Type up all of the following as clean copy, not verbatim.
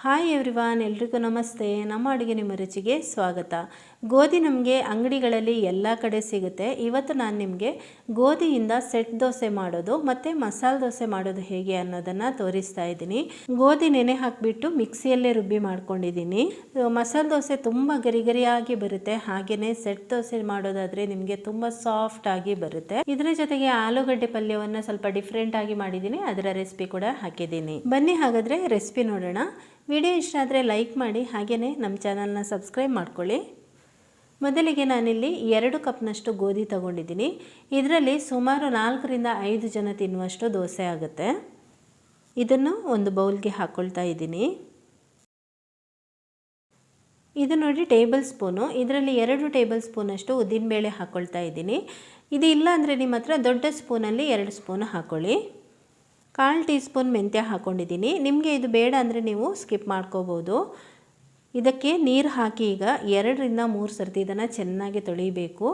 Hi everyone, ಎಲ್ರಿಗೂ ನಮಸ್ತೆ. ನಮ್ಮ ಅಡುಗೆ ನಿಮ್ಮ ರುಚಿಗೆ ಸ್ವಾಗತ. ಗೋಧಿ ನಮಗೆ ಅಂಗಡಿಗಳಲ್ಲಿ ಎಲ್ಲ ಕಡೆ ಸಿಗುತ್ತೆ. ಇವತ್ತು ನಾನು ನಿಮಗೆ ಗೋಧಿಯಿಂದ ಸೆಟ್ ದೋಸೆ ಮಾಡೋದು ಮತ್ತು ಮಸಾಲೆ ದೋಸೆ ಮಾಡೋದು ಹೇಗೆ ಅನ್ನೋದನ್ನು ತೋರಿಸ್ತಾ ಇದ್ದೀನಿ. ಗೋಧಿ ನೆನೆ ಹಾಕಿಬಿಟ್ಟು ಮಿಕ್ಸಿಯಲ್ಲೇ ರುಬ್ಬಿ ಮಾಡ್ಕೊಂಡಿದ್ದೀನಿ. ಮಸಾಲೆ ದೋಸೆ ತುಂಬ ಗರಿಗರಿಯಾಗಿ ಬರುತ್ತೆ. ಹಾಗೆಯೇ ಸೆಟ್ ದೋಸೆ ಮಾಡೋದಾದರೆ ನಿಮಗೆ ತುಂಬ ಸಾಫ್ಟ್ ಆಗಿ ಬರುತ್ತೆ. ಇದರ ಜೊತೆಗೆ ಆಲೂಗಡ್ಡೆ ಪಲ್ಯವನ್ನು ಸ್ವಲ್ಪ ಡಿಫ್ರೆಂಟ್ ಆಗಿ ಮಾಡಿದ್ದೀನಿ. ಅದರ ರೆಸಿಪಿ ಕೂಡ ಹಾಕಿದ್ದೀನಿ. ಬನ್ನಿ ಹಾಗಾದರೆ ರೆಸಿಪಿ ನೋಡೋಣ. ವಿಡಿಯೋ ಇಷ್ಟ ಆದರೆ ಲೈಕ್ ಮಾಡಿ, ಹಾಗೆಯೇ ನಮ್ಮ ಚಾನಲ್ನ ಸಬ್ಸ್ಕ್ರೈಬ್ ಮಾಡ್ಕೊಳ್ಳಿ. ಮೊದಲಿಗೆ ನಾನಿಲ್ಲಿ 2 ಕಪ್ನಷ್ಟು ಗೋಧಿ ತಗೊಂಡಿದ್ದೀನಿ. ಇದರಲ್ಲಿ ಸುಮಾರು 4 ರಿಂದ 5 ಜನ ತಿನ್ನುವಷ್ಟು ದೋಸೆ ಆಗುತ್ತೆ. ಇದನ್ನು ಒಂದು ಬೌಲ್ಗೆ ಹಾಕ್ಕೊಳ್ತಾ ಇದ್ದೀನಿ. ಇದು ನೋಡಿ ಟೇಬಲ್ ಸ್ಪೂನು. ಇದರಲ್ಲಿ 2 ಟೇಬಲ್ ಸ್ಪೂನಷ್ಟು ಉದ್ದಿನಬೇಳೆ ಹಾಕ್ಕೊಳ್ತಾ ಇದ್ದೀನಿ. ಇದು ಇಲ್ಲ ಅಂದರೆ ನಿಮ್ಮ ಹತ್ರ ದೊಡ್ಡ ಸ್ಪೂನಲ್ಲಿ 2 ಸ್ಪೂನ್ ಹಾಕ್ಕೊಳ್ಳಿ. 1/4 ಟೀ ಸ್ಪೂನ್ ಮೆಂತ್ಯ ಹಾಕ್ಕೊಂಡಿದ್ದೀನಿ. ನಿಮಗೆ ಇದು ಬೇಡ ಅಂದರೆ ನೀವು ಸ್ಕಿಪ್ ಮಾಡ್ಕೋಬೋದು. ಇದಕ್ಕೆ ನೀರು ಹಾಕಿ ಈಗ 2 ರಿಂದ 3 ಸರ್ತಿ ಇದನ್ನು ಚೆನ್ನಾಗಿ ತೊಳಿಬೇಕು.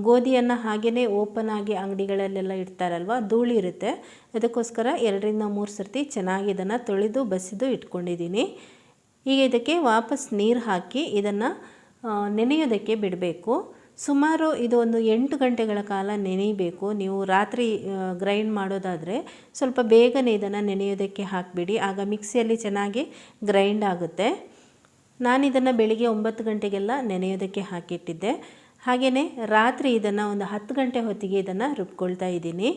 ಗೋಧಿಯನ್ನು ಹಾಗೆಯೇ ಓಪನ್ ಆಗಿ ಅಂಗಡಿಗಳಲ್ಲೆಲ್ಲ ಇಡ್ತಾರಲ್ವ, ಧೂಳು ಇರುತ್ತೆ. ಅದಕ್ಕೋಸ್ಕರ 2 ರಿಂದ 3 ಸರ್ತಿ ಚೆನ್ನಾಗಿ ಇದನ್ನು ತೊಳೆದು ಬಸಿದು ಇಟ್ಕೊಂಡಿದ್ದೀನಿ. ಈಗ ಇದಕ್ಕೆ ವಾಪಸ್ ನೀರು ಹಾಕಿ ಇದನ್ನು ನೆನೆಯೋದಕ್ಕೆ ಬಿಡಬೇಕು. ಸುಮಾರು ಇದು ಒಂದು 8 ಗಂಟೆಗಳ ಕಾಲ ನೆನೆಯಬೇಕು. ನೀವು ರಾತ್ರಿ ಗ್ರೈಂಡ್ ಮಾಡೋದಾದರೆ ಸ್ವಲ್ಪ ಬೇಗನೆ ಇದನ್ನು ನೆನೆಯೋದಕ್ಕೆ ಹಾಕಿಬಿಡಿ. ಆಗ ಮಿಕ್ಸಿಯಲ್ಲಿ ಚೆನ್ನಾಗಿ ಗ್ರೈಂಡ್ ಆಗುತ್ತೆ. ನಾನಿದನ್ನು ಬೆಳಿಗ್ಗೆ 9 ಗಂಟೆಗೆಲ್ಲ ನೆನೆಯೋದಕ್ಕೆ ಹಾಕಿಟ್ಟಿದ್ದೆ. ಹಾಗೆಯೇ ರಾತ್ರಿ ಇದನ್ನು ಒಂದು 10 ಗಂಟೆ ಹೊತ್ತಿಗೆ ಇದನ್ನು ರುಬ್ಕೊಳ್ತಾ ಇದ್ದೀನಿ.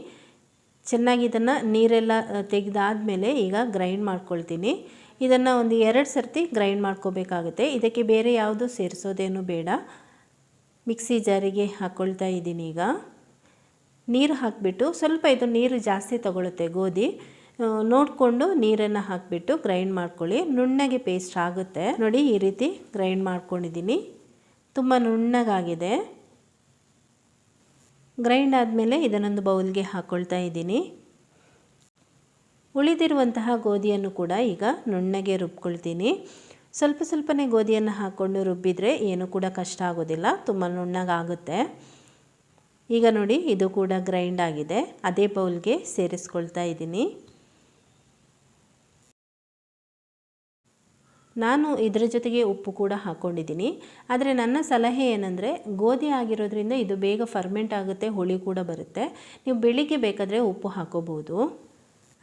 ಚೆನ್ನಾಗಿ ಇದನ್ನು ನೀರೆಲ್ಲ ತೆಗೆದಾದ್ಮೇಲೆ ಈಗ ಗ್ರೈಂಡ್ ಮಾಡ್ಕೊಳ್ತೀನಿ. ಇದನ್ನು ಒಂದು 2 ಸರ್ತಿ ಗ್ರೈಂಡ್ ಮಾಡ್ಕೋಬೇಕಾಗುತ್ತೆ. ಇದಕ್ಕೆ ಬೇರೆ ಯಾವುದು ಸೇರಿಸೋದೇನು ಬೇಡ. ಮಿಕ್ಸಿ ಜಾರಿಗೆ ಹಾಕ್ಕೊಳ್ತಾ ಇದ್ದೀನಿ. ಈಗ ನೀರು ಹಾಕಿಬಿಟ್ಟು, ಸ್ವಲ್ಪ ಇದು ನೀರು ಜಾಸ್ತಿ ತಗೊಳುತ್ತೆ ಗೋಧಿ, ನೋಡಿಕೊಂಡು ನೀರನ್ನು ಹಾಕಿಬಿಟ್ಟು ಗ್ರೈಂಡ್ ಮಾಡ್ಕೊಳ್ಳಿ. ನುಣ್ಣಗೆ ಪೇಸ್ಟ್ ಆಗುತ್ತೆ ನೋಡಿ. ಈ ರೀತಿ ಗ್ರೈಂಡ್ ಮಾಡ್ಕೊಂಡಿದ್ದೀನಿ. ತುಂಬ ನುಣ್ಣಗಾಗಿದೆ. ಗ್ರೈಂಡ್ ಆದಮೇಲೆ ಇದನ್ನೊಂದು ಬೌಲ್ಗೆ ಹಾಕ್ಕೊಳ್ತಾ ಇದ್ದೀನಿ. ಉಳಿದಿರುವಂತಹ ಗೋಧಿಯನ್ನು ಕೂಡ ಈಗ ನುಣ್ಣಗೆ ರುಬ್ಕೊಳ್ತೀನಿ. ಸ್ವಲ್ಪ ಸ್ವಲ್ಪನೇ ಗೋಧಿಯನ್ನು ಹಾಕ್ಕೊಂಡು ರುಬ್ಬಿದರೆ ಏನು ಕೂಡ ಕಷ್ಟ ಆಗೋದಿಲ್ಲ, ತುಂಬ ನುಣ್ಣಗಾಗುತ್ತೆ. ಈಗ ನೋಡಿ ಇದು ಕೂಡ ಗ್ರೈಂಡ್ ಆಗಿದೆ. ಅದೇ ಬೌಲ್ಗೆ ಸೇರಿಸ್ಕೊಳ್ತಾ ಇದ್ದೀನಿ. ನಾನು ಇದರ ಜೊತೆಗೆ ಉಪ್ಪು ಕೂಡ ಹಾಕ್ಕೊಂಡಿದ್ದೀನಿ. ಆದರೆ ನನ್ನ ಸಲಹೆ ಏನಂದರೆ, ಗೋಧಿ ಆಗಿರೋದ್ರಿಂದ ಇದು ಬೇಗ ಫರ್ಮೆಂಟ್ ಆಗುತ್ತೆ, ಹುಳಿ ಕೂಡ ಬರುತ್ತೆ. ನೀವು ಬೆಳಿಗ್ಗೆ ಬೇಕಾದರೆ ಉಪ್ಪು ಹಾಕೋಬೋದು.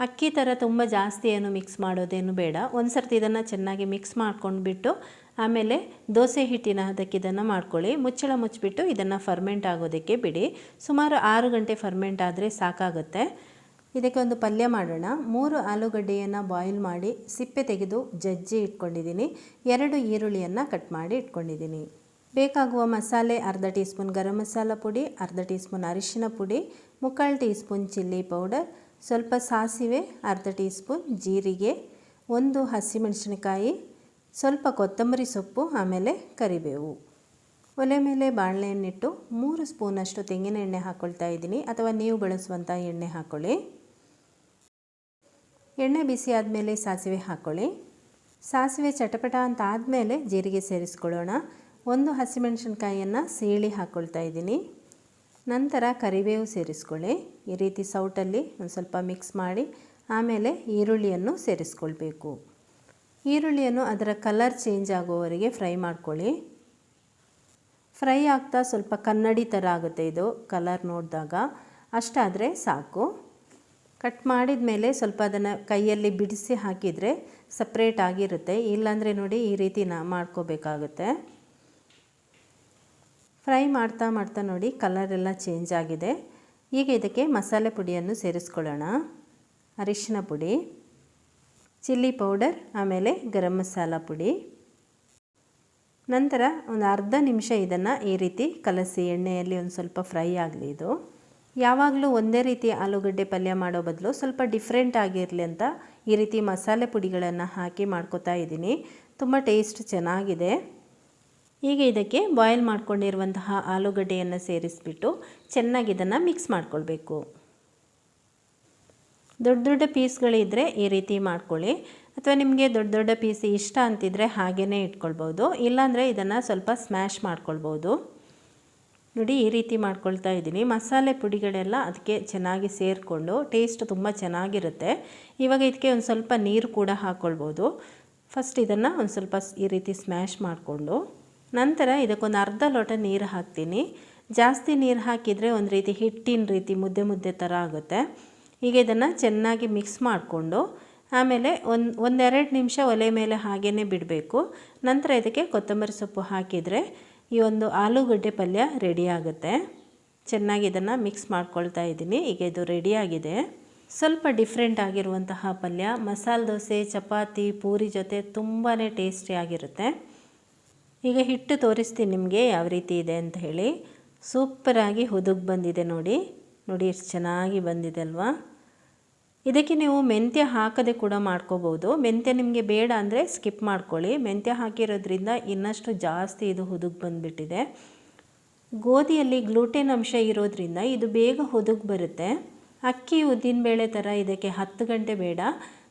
ಅಕ್ಕಿ ಥರ ತುಂಬ ಜಾಸ್ತಿ ಏನು ಮಿಕ್ಸ್ ಮಾಡೋದೇನು ಬೇಡ. ಒಂದು ಸರ್ತಿ ಇದನ್ನು ಚೆನ್ನಾಗಿ ಮಿಕ್ಸ್ ಮಾಡ್ಕೊಂಡ್ಬಿಟ್ಟು ಆಮೇಲೆ ದೋಸೆ ಹಿಟ್ಟಿನ ಹದಕ್ಕೆ ಇದನ್ನು ಮಾಡ್ಕೊಳ್ಳಿ. ಮುಚ್ಚಳ ಮುಚ್ಚಿಬಿಟ್ಟು ಇದನ್ನು ಫರ್ಮೆಂಟ್ ಆಗೋದಕ್ಕೆ ಬಿಡಿ. ಸುಮಾರು 6 ಗಂಟೆ ಫರ್ಮೆಂಟ್ ಆದರೆ ಸಾಕಾಗುತ್ತೆ. ಇದಕ್ಕೆ ಒಂದು ಪಲ್ಯ ಮಾಡೋಣ. 3 ಆಲೂಗಡ್ಡೆಯನ್ನು ಬಾಯ್ಲ್ ಮಾಡಿ ಸಿಪ್ಪೆ ತೆಗೆದು ಜಜ್ಜಿ ಇಟ್ಕೊಂಡಿದ್ದೀನಿ. 2 ಈರುಳ್ಳಿಯನ್ನು ಕಟ್ ಮಾಡಿ ಇಟ್ಕೊಂಡಿದ್ದೀನಿ. ಬೇಕಾಗುವ ಮಸಾಲೆ: ಅರ್ಧ ಟೀ ಸ್ಪೂನ್ ಗರಂ ಮಸಾಲ ಪುಡಿ, ಅರ್ಧ ಟೀ ಸ್ಪೂನ್ ಅರಿಶಿನ ಪುಡಿ, 3/4 ಟೀ ಸ್ಪೂನ್ ಚಿಲ್ಲಿ ಪೌಡರ್, ಸ್ವಲ್ಪ ಸಾಸಿವೆ, ಅರ್ಧ ಟೀ ಸ್ಪೂನ್ ಜೀರಿಗೆ, 1 ಹಸಿಮೆಣಸಿನಕಾಯಿ, ಸ್ವಲ್ಪ ಕೊತ್ತಂಬರಿ ಸೊಪ್ಪು, ಆಮೇಲೆ ಕರಿಬೇವು. ಒಲೆ ಮೇಲೆ ಬಾಣಲೆಯನ್ನಿಟ್ಟು 3 ಸ್ಪೂನಷ್ಟು ತೆಂಗಿನ ಎಣ್ಣೆ ಹಾಕ್ಕೊಳ್ತಾ ಇದ್ದೀನಿ, ಅಥವಾ ನೀವು ಬಳಸುವಂಥ ಎಣ್ಣೆ ಹಾಕ್ಕೊಳ್ಳಿ. ಎಣ್ಣೆ ಬಿಸಿ ಆದಮೇಲೆ ಸಾಸಿವೆ ಹಾಕ್ಕೊಳ್ಳಿ. ಸಾಸಿವೆ ಚಟಪಟ ಅಂತ ಆದಮೇಲೆ ಜೀರಿಗೆ ಸೇರಿಸ್ಕೊಳ್ಳೋಣ. 1 ಹಸಿಮೆಣಸಿನಕಾಯಿಯನ್ನು ಸೀಳಿ ಹಾಕ್ಕೊಳ್ತಾ ಇದ್ದೀನಿ. ನಂತರ ಕರಿಬೇವು ಸೇರಿಸ್ಕೊಳ್ಳಿ. ಈ ರೀತಿ ಸೌಟಲ್ಲಿ ಒಂದು ಸ್ವಲ್ಪ ಮಿಕ್ಸ್ ಮಾಡಿ ಆಮೇಲೆ ಈರುಳ್ಳಿಯನ್ನು ಸೇರಿಸ್ಕೊಳ್ಬೇಕು. ಈರುಳ್ಳಿಯನ್ನು ಅದರ ಕಲರ್ ಚೇಂಜ್ ಆಗೋವರೆಗೆ ಫ್ರೈ ಮಾಡ್ಕೊಳ್ಳಿ. ಫ್ರೈ ಆಗ್ತಾ ಸ್ವಲ್ಪ ಕನ್ನಡಿ ಥರ ಆಗುತ್ತೆ ಇದು ಕಲರ್ ನೋಡಿದಾಗ, ಅಷ್ಟಾದರೆ ಸಾಕು. ಕಟ್ ಮಾಡಿದ ಮೇಲೆ ಸ್ವಲ್ಪ ಅದನ್ನು ಕೈಯಲ್ಲಿ ಬಿಡಿಸಿ ಹಾಕಿದರೆ ಸಪ್ರೇಟ್ ಆಗಿರುತ್ತೆ. ಇಲ್ಲಾಂದರೆ ನೋಡಿ ಈ ರೀತಿ ಮಾಡ್ಕೋಬೇಕಾಗುತ್ತೆ. ಫ್ರೈ ಮಾಡ್ತಾ ಮಾಡ್ತಾ ನೋಡಿ ಕಲರೆಲ್ಲ ಚೇಂಜ್ ಆಗಿದೆ. ಈಗ ಇದಕ್ಕೆ ಮಸಾಲೆ ಪುಡಿಯನ್ನು ಸೇರಿಸ್ಕೊಳ್ಳೋಣ. ಅರಿಶಿನ ಪುಡಿ, ಚಿಲ್ಲಿ ಪೌಡರ್, ಆಮೇಲೆ ಗರಂ ಮಸಾಲ ಪುಡಿ. ನಂತರ ಒಂದು ಅರ್ಧ ನಿಮಿಷ ಇದನ್ನು ಈ ರೀತಿ ಕಲಸಿ ಎಣ್ಣೆಯಲ್ಲಿ ಒಂದು ಸ್ವಲ್ಪ ಫ್ರೈ ಆಗಲಿ. ಇದು ಯಾವಾಗಲೂ ಒಂದೇ ರೀತಿ ಆಲೂಗಡ್ಡೆ ಪಲ್ಯ ಮಾಡೋ ಬದಲು ಸ್ವಲ್ಪ ಡಿಫ್ರೆಂಟ್ ಆಗಿರಲಿ ಅಂತ ಈ ರೀತಿ ಮಸಾಲೆ ಪುಡಿಗಳನ್ನು ಹಾಕಿ ಮಾಡ್ಕೋತಾ ಇದ್ದೀನಿ. ತುಂಬ ಟೇಸ್ಟ್ ಚೆನ್ನಾಗಿದೆ. ಈಗ ಇದಕ್ಕೆ ಬಾಯ್ಲ್ ಮಾಡ್ಕೊಂಡಿರುವಂತಹ ಆಲೂಗಡ್ಡೆಯನ್ನು ಸೇರಿಸ್ಬಿಟ್ಟು ಚೆನ್ನಾಗಿ ಇದನ್ನು ಮಿಕ್ಸ್ ಮಾಡ್ಕೊಳ್ಬೇಕು. ದೊಡ್ಡ ದೊಡ್ಡ ಪೀಸ್ಗಳಿದ್ದರೆ ಈ ರೀತಿ ಮಾಡ್ಕೊಳ್ಳಿ, ಅಥವಾ ನಿಮಗೆ ದೊಡ್ಡ ದೊಡ್ಡ ಪೀಸ್ ಇಷ್ಟ ಅಂತಿದ್ರೆ ಹಾಗೇ ಇಟ್ಕೊಳ್ಬೋದು. ಇಲ್ಲಾಂದರೆ ಇದನ್ನು ಸ್ವಲ್ಪ ಸ್ಮ್ಯಾಶ್ ಮಾಡ್ಕೊಳ್ಬೋದು. ನೋಡಿ ಈ ರೀತಿ ಮಾಡ್ಕೊಳ್ತಾ ಇದ್ದೀನಿ. ಮಸಾಲೆ ಪುಡಿಗಳೆಲ್ಲ ಅದಕ್ಕೆ ಚೆನ್ನಾಗಿ ಸೇರಿಕೊಂಡು ಟೇಸ್ಟ್ ತುಂಬ ಚೆನ್ನಾಗಿರುತ್ತೆ. ಇವಾಗ ಇದಕ್ಕೆ ಒಂದು ಸ್ವಲ್ಪ ನೀರು ಕೂಡ ಹಾಕ್ಕೊಳ್ಬೋದು. ಫಸ್ಟ್ ಇದನ್ನು ಒಂದು ಸ್ವಲ್ಪ ಈ ರೀತಿ ಸ್ಮ್ಯಾಶ್ ಮಾಡಿಕೊಂಡು ನಂತರ ಇದಕ್ಕೊಂದು ಅರ್ಧ ಲೋಟ ನೀರು ಹಾಕ್ತೀನಿ. ಜಾಸ್ತಿ ನೀರು ಹಾಕಿದರೆ ಒಂದು ರೀತಿ ಹಿಟ್ಟಿನ ರೀತಿ ಮುದ್ದೆ ಮುದ್ದೆ ಥರ ಆಗುತ್ತೆ. ಈಗ ಇದನ್ನು ಚೆನ್ನಾಗಿ ಮಿಕ್ಸ್ ಮಾಡಿಕೊಂಡು ಆಮೇಲೆ ಒಂದೆರಡು ನಿಮಿಷ ಒಲೆ ಮೇಲೆ ಹಾಗೇ ಬಿಡಬೇಕು. ನಂತರ ಇದಕ್ಕೆ ಕೊತ್ತಂಬರಿ ಸೊಪ್ಪು ಹಾಕಿದರೆ ಈ ಒಂದು ಆಲೂಗಡ್ಡೆ ಪಲ್ಯ ರೆಡಿ ಆಗುತ್ತೆ. ಚೆನ್ನಾಗಿ ಇದನ್ನು ಮಿಕ್ಸ್ ಮಾಡ್ಕೊಳ್ತಾ ಇದ್ದೀನಿ. ಈಗ ಇದು ರೆಡಿಯಾಗಿದೆ. ಸ್ವಲ್ಪ ಡಿಫ್ರೆಂಟ್ ಆಗಿರುವಂತಹ ಪಲ್ಯ ಮಸಾಲೆ ದೋಸೆ, ಚಪಾತಿ, ಪೂರಿ ಜೊತೆ ತುಂಬಾ ಟೇಸ್ಟಿಯಾಗಿರುತ್ತೆ. ಈಗ ಹಿಟ್ಟು ತೋರಿಸ್ತೀನಿ ನಿಮಗೆ ಯಾವ ರೀತಿ ಇದೆ ಅಂತ ಹೇಳಿ. ಸೂಪರಾಗಿ ಹುದುಗ್ ಬಂದಿದೆ ನೋಡಿ ಎಷ್ಟು ಚೆನ್ನಾಗಿ ಬಂದಿದೆ ಅಲ್ವಾ. ಇದಕ್ಕೆ ನೀವು ಮೆಂತ್ಯ ಹಾಕದೆ ಕೂಡ ಮಾಡ್ಕೋಬೋದು. ಮೆಂತ್ಯ ನಿಮಗೆ ಬೇಡ ಅಂದರೆ ಸ್ಕಿಪ್ ಮಾಡ್ಕೊಳ್ಳಿ. ಮೆಂತ್ಯ ಹಾಕಿರೋದ್ರಿಂದ ಇನ್ನಷ್ಟು ಜಾಸ್ತಿ ಇದು ಹುದುಗ್ ಬಂದುಬಿಟ್ಟಿದೆ. ಗೋಧಿಯಲ್ಲಿ ಗ್ಲೂಟೆನ್ ಅಂಶ ಇರೋದ್ರಿಂದ ಇದು ಬೇಗ ಹುದುಗ್ ಬರುತ್ತೆ. ಅಕ್ಕಿ ಉದ್ದಿನಬೇಳೆ ಥರ ಇದಕ್ಕೆ 10 ಗಂಟೆ ಬೇಡ,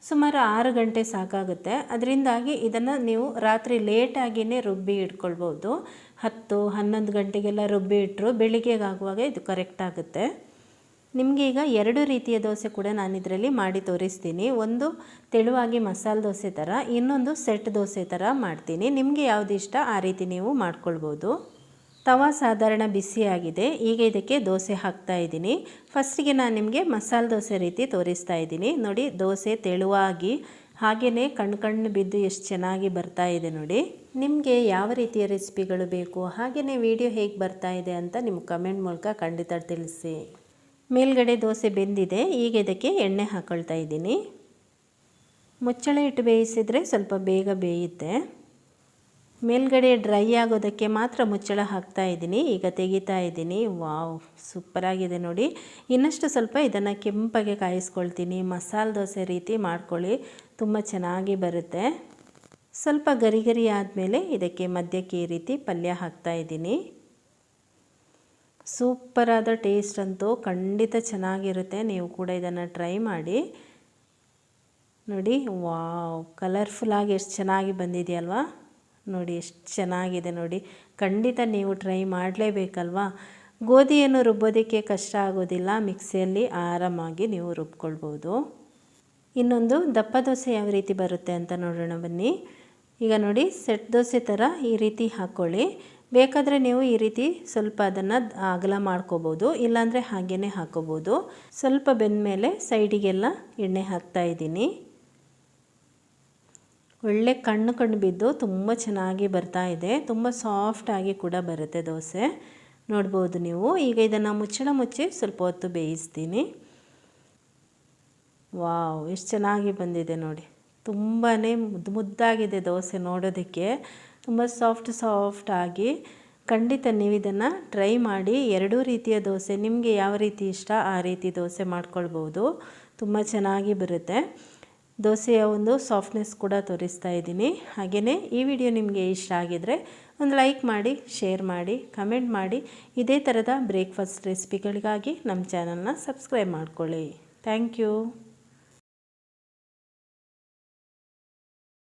ಸುಮಾರು 6 ಗಂಟೆ ಸಾಕಾಗುತ್ತೆ. ಅದರಿಂದಾಗಿ ಇದನ್ನು ನೀವು ರಾತ್ರಿ ಲೇಟಾಗಿಯೇ ರುಬ್ಬಿ ಇಟ್ಕೊಳ್ಬೋದು. 10-11 ಗಂಟೆಗೆಲ್ಲ ರುಬ್ಬಿ ಇಟ್ಟರು ಬೆಳಿಗ್ಗೆಗಾಗುವಾಗ ಇದು ಕರೆಕ್ಟ್ ಆಗುತ್ತೆ. ನಿಮಗೆ ಈಗ 2 ರೀತಿಯ ದೋಸೆ ಕೂಡ ನಾನು ಇದರಲ್ಲಿ ಮಾಡಿ ತೋರಿಸ್ತೀನಿ. ಒಂದು ತೆಳುವಾಗಿ ಮಸಾಲೆ ದೋಸೆ ಥರ, ಇನ್ನೊಂದು ಸೆಟ್ ದೋಸೆ ಥರ ಮಾಡ್ತೀನಿ. ನಿಮಗೆ ಯಾವುದು ಇಷ್ಟ ಆ ರೀತಿ ನೀವು ಮಾಡ್ಕೊಳ್ಬೋದು. ತವಾ ಸಾಧಾರಣ ಬಿಸಿಯಾಗಿದೆ. ಈಗ ಇದಕ್ಕೆ ದೋಸೆ ಹಾಕ್ತಾ ಇದ್ದೀನಿ. ಫಸ್ಟಿಗೆ ನಾನು ನಿಮಗೆ ಮಸಾಲೆ ದೋಸೆ ರೀತಿ ತೋರಿಸ್ತಾ ಇದ್ದೀನಿ. ನೋಡಿ ದೋಸೆ ತೆಳುವಾಗಿ ಹಾಗೆಯೇ ಕಣ್ಣು ಬಿದ್ದು ಎಷ್ಟು ಚೆನ್ನಾಗಿ ಬರ್ತಾ ಇದೆ ನೋಡಿ. ನಿಮಗೆ ಯಾವ ರೀತಿಯ ರೆಸಿಪಿಗಳು ಬೇಕು ಹಾಗೆಯೇ ವಿಡಿಯೋ ಹೇಗೆ ಬರ್ತಾ ಇದೆ ಅಂತ ನಿಮ್ಮ ಕಮೆಂಟ್ ಮೂಲಕ ಖಂಡಿತ ತಿಳಿಸಿ. ಮೇಲ್ಗಡೆ ದೋಸೆ ಬೆಂದಿದೆ. ಈಗ ಇದಕ್ಕೆ ಎಣ್ಣೆ ಹಾಕ್ಕೊಳ್ತಾ ಇದ್ದೀನಿ. ಮುಚ್ಚಳ ಇಟ್ಟು ಬೇಯಿಸಿದರೆ ಸ್ವಲ್ಪ ಬೇಗ ಬೇಯುತ್ತೆ. ಮೇಲ್ಗಡೆ ಡ್ರೈ ಆಗೋದಕ್ಕೆ ಮಾತ್ರ ಮುಚ್ಚಳ ಹಾಕ್ತಾ ಇದ್ದೀನಿ. ಈಗ ತೆಗಿತಾ ಇದ್ದೀನಿ. ವಾವ್, ಸೂಪರಾಗಿದೆ ನೋಡಿ. ಇನ್ನಷ್ಟು ಸ್ವಲ್ಪ ಇದನ್ನು ಕೆಂಪಗೆ ಕಾಯಿಸ್ಕೊಳ್ತೀನಿ. ಮಸಾಲೆ ದೋಸೆ ರೀತಿ ಮಾಡ್ಕೊಳ್ಳಿ, ತುಂಬ ಚೆನ್ನಾಗಿ ಬರುತ್ತೆ. ಸ್ವಲ್ಪ ಗರಿ ಗರಿ ಆದಮೇಲೆ ಇದಕ್ಕೆ ಮಧ್ಯಕ್ಕೆ ಈ ರೀತಿ ಪಲ್ಯ ಹಾಕ್ತಾ ಇದ್ದೀನಿ. ಸೂಪರಾದ ಟೇಸ್ಟ್ ಅಂತೂ ಖಂಡಿತ ಚೆನ್ನಾಗಿರುತ್ತೆ. ನೀವು ಕೂಡ ಇದನ್ನು ಟ್ರೈ ಮಾಡಿ ನೋಡಿ. ವಾವ್, ಕಲರ್ಫುಲ್ಲಾಗಿ ಎಷ್ಟು ಚೆನ್ನಾಗಿ ಬಂದಿದೆಯಲ್ವಾ ನೋಡಿ, ಎಷ್ಟು ಚೆನ್ನಾಗಿದೆ ನೋಡಿ. ಖಂಡಿತ ನೀವು ಟ್ರೈ ಮಾಡಲೇಬೇಕಲ್ವಾ. ಗೋಧಿಯನ್ನು ರುಬ್ಬೋದಕ್ಕೆ ಕಷ್ಟ ಆಗೋದಿಲ್ಲ, ಮಿಕ್ಸಿಯಲ್ಲಿ ಆರಾಮಾಗಿ ನೀವು ರುಬ್ಕೊಳ್ಬೋದು. ಇನ್ನೊಂದು ದಪ್ಪ ದೋಸೆ ಯಾವ ರೀತಿ ಬರುತ್ತೆ ಅಂತ ನೋಡೋಣ ಬನ್ನಿ. ಈಗ ನೋಡಿ ಸೆಟ್ ದೋಸೆ ಥರ ಈ ರೀತಿ ಹಾಕ್ಕೊಳ್ಳಿ. ಬೇಕಾದರೆ ನೀವು ಈ ರೀತಿ ಸ್ವಲ್ಪ ಅದನ್ನು ಅಗಲ ಮಾಡ್ಕೋಬೋದು, ಇಲ್ಲಾಂದರೆ ಹಾಗೇ ಹಾಕೋಬೋದು. ಸ್ವಲ್ಪ ಬೆಂದ ಮೇಲೆ ಸೈಡಿಗೆಲ್ಲ ಎಣ್ಣೆ ಹಾಕ್ತಾ ಇದ್ದೀನಿ. ಒಳ್ಳೆ ಕಣ್ಣು ಬಿದ್ದು ತುಂಬ ಚೆನ್ನಾಗಿ ಬರ್ತಾ ಇದೆ. ತುಂಬ ಸಾಫ್ಟಾಗಿ ಕೂಡ ಬರುತ್ತೆ ದೋಸೆ, ನೋಡ್ಬೋದು ನೀವು. ಈಗ ಇದನ್ನು ಮುಚ್ಚಳ ಮುಚ್ಚಿ ಸ್ವಲ್ಪ ಹೊತ್ತು ಬೇಯಿಸ್ತೀನಿ. ವಾವ್, ಎಷ್ಟು ಚೆನ್ನಾಗಿ ಬಂದಿದೆ ನೋಡಿ. ತುಂಬಾ ಮುದ್ದಾಗಿದೆ ದೋಸೆ ನೋಡೋದಕ್ಕೆ, ತುಂಬ ಸಾಫ್ಟ್ ಆಗಿ. ಖಂಡಿತ ನೀವು ಇದನ್ನು ಟ್ರೈ ಮಾಡಿ. 2 ರೀತಿಯ ದೋಸೆ ನಿಮಗೆ ಯಾವ ರೀತಿ ಇಷ್ಟ ಆ ರೀತಿ ದೋಸೆ ಮಾಡ್ಕೊಳ್ಬೋದು. ತುಂಬ ಚೆನ್ನಾಗಿ ಬರುತ್ತೆ. ದೋಸೆಯ ಒಂದು ಸಾಫ್ಟ್ನೆಸ್ ಕೂಡ ತೋರಿಸ್ತಾ ಇದ್ದೀನಿ. ಹಾಗೆಯೇ ಈ ವಿಡಿಯೋ ನಿಮಗೆ ಇಷ್ಟ ಆಗಿದರೆ ಒಂದು ಲೈಕ್ ಮಾಡಿ, ಶೇರ್ ಮಾಡಿ, ಕಮೆಂಟ್ ಮಾಡಿ. ಇದೇ ಥರದ ಬ್ರೇಕ್ಫಾಸ್ಟ್ ರೆಸಿಪಿಗಳಿಗಾಗಿ ನಮ್ಮ ಚಾನಲ್ನ ಸಬ್ಸ್ಕ್ರೈಬ್ ಮಾಡ್ಕೊಳ್ಳಿ. Thank you.